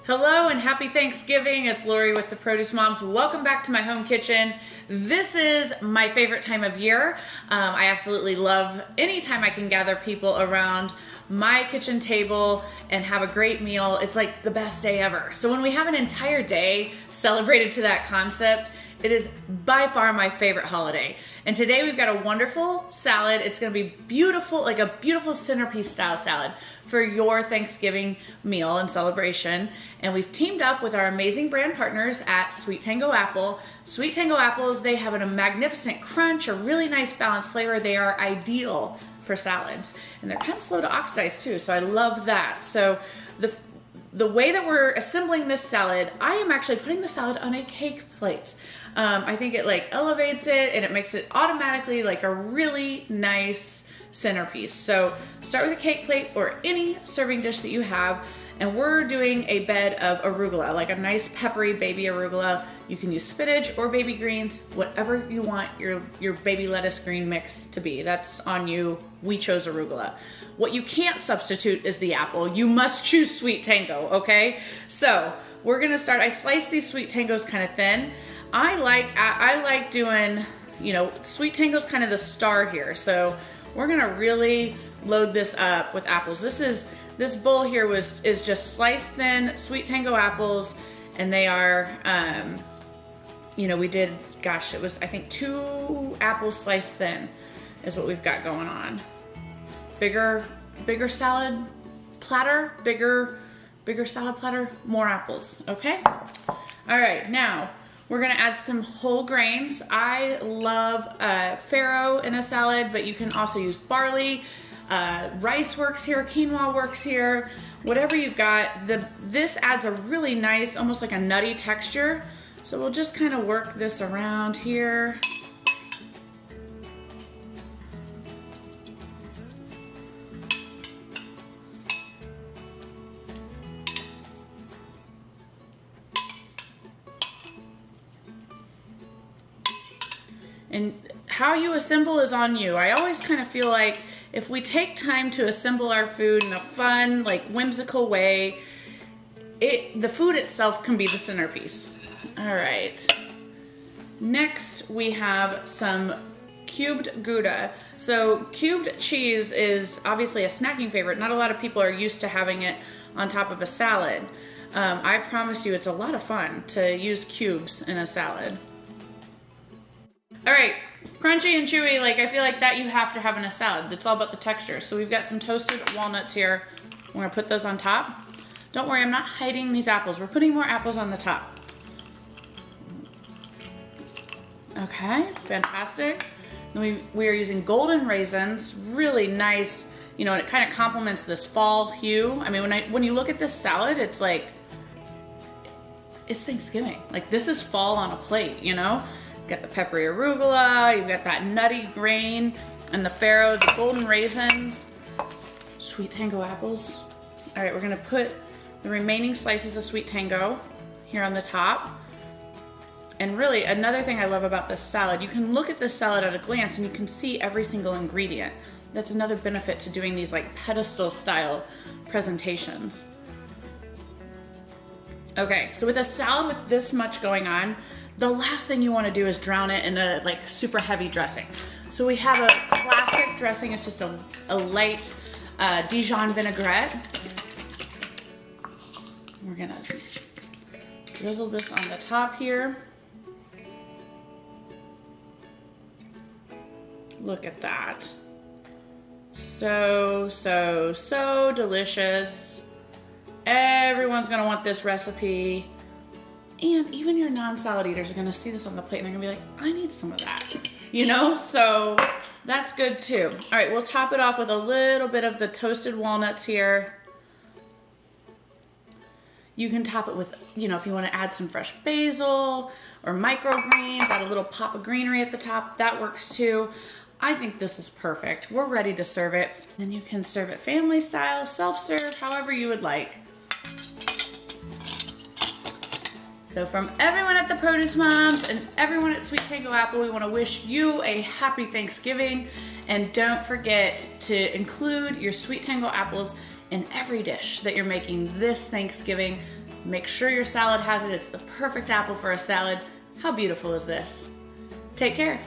Hello and happy Thanksgiving. It's Lori with the Produce Moms. Welcome back to my home kitchen. This is my favorite time of year. I absolutely love any time I can gather people around my kitchen table and have a great meal. It's like the best day ever. So when we have an entire day celebrated to that concept, it is by far my favorite holiday. And today we've got a wonderful salad. It's gonna be beautiful, like a beautiful centerpiece style salad for your Thanksgiving meal and celebration. And we've teamed up with our amazing brand partners at SweeTango Apple. SweeTango apples, they have a magnificent crunch, a really nice balanced flavor. They are ideal for salads. And they're kind of slow to oxidize too, so I love that. So the way that we're assembling this salad, I am actually putting the salad on a cake plate. I think it like elevates it and it makes it automatically like a really nice centerpiece. So start with a cake plate or any serving dish that you have, and we're doing a bed of arugula, like a nice peppery baby arugula. You can use spinach or baby greens, whatever you want your baby lettuce green mix to be. That's on you. We chose arugula. What you can't substitute is the apple. You must choose SweeTango, okay? So we're gonna start, I slice these SweeTangos kind of thin. I like doing, you know, SweeTango's kind of the star here. So we're gonna really load this up with apples. This bowl here is just sliced thin SweeTango apples, and they are, you know, we did, gosh, it was I think 2 apples sliced thin is what we've got going on. Bigger salad platter, bigger salad platter, more apples, okay? All right, now we're gonna add some whole grains. I love farro in a salad, but you can also use barley. Rice works here, quinoa works here, whatever you've got. This adds a really nice, almost like a nutty texture. So we'll just kind of work this around here. And how you assemble is on you. I always kind of feel like if we take time to assemble our food in a fun, like whimsical way, the food itself can be the centerpiece. All right. Next, we have some cubed Gouda. So cubed cheese is obviously a snacking favorite. Not a lot of people are used to having it on top of a salad. I promise you it's a lot of fun to use cubes in a salad. All right, crunchy and chewy, like I feel like that you have to have in a salad. It's all about the texture. So we've got some toasted walnuts here. We're gonna put those on top. Don't worry, I'm not hiding these apples. We're putting more apples on the top. Okay, fantastic. Then we are using golden raisins, really nice, you know, and it kind of complements this fall hue. I mean, when you look at this salad, it's like, it's Thanksgiving. Like this is fall on a plate, you know? Got the peppery arugula, you've got that nutty grain, and the farro, the golden raisins, SweeTango apples. All right, we're gonna put the remaining slices of SweeTango here on the top. And really, another thing I love about this salad, you can look at this salad at a glance and you can see every single ingredient. That's another benefit to doing these like pedestal style presentations. Okay, so with a salad with this much going on, the last thing you want to do is drown it in a like super heavy dressing. So we have a classic dressing. It's just a light Dijon vinaigrette. We're gonna drizzle this on the top here. Look at that. So delicious. Everyone's gonna want this recipe. And even your non-salad eaters are gonna see this on the plate and they're gonna be like, I need some of that, you know? So that's good too. All right, we'll top it off with a little bit of the toasted walnuts here. You can top it with, you know, if you wanna add some fresh basil or microgreens, add a little pop of greenery at the top, that works too. I think this is perfect. We're ready to serve it. And you can serve it family style, self-serve, however you would like. So from everyone at the Produce Moms and everyone at SweeTango Apple, we want to wish you a happy Thanksgiving. And don't forget to include your SweeTango apples in every dish that you're making this Thanksgiving. Make sure your salad has it. It's the perfect apple for a salad. How beautiful is this? Take care.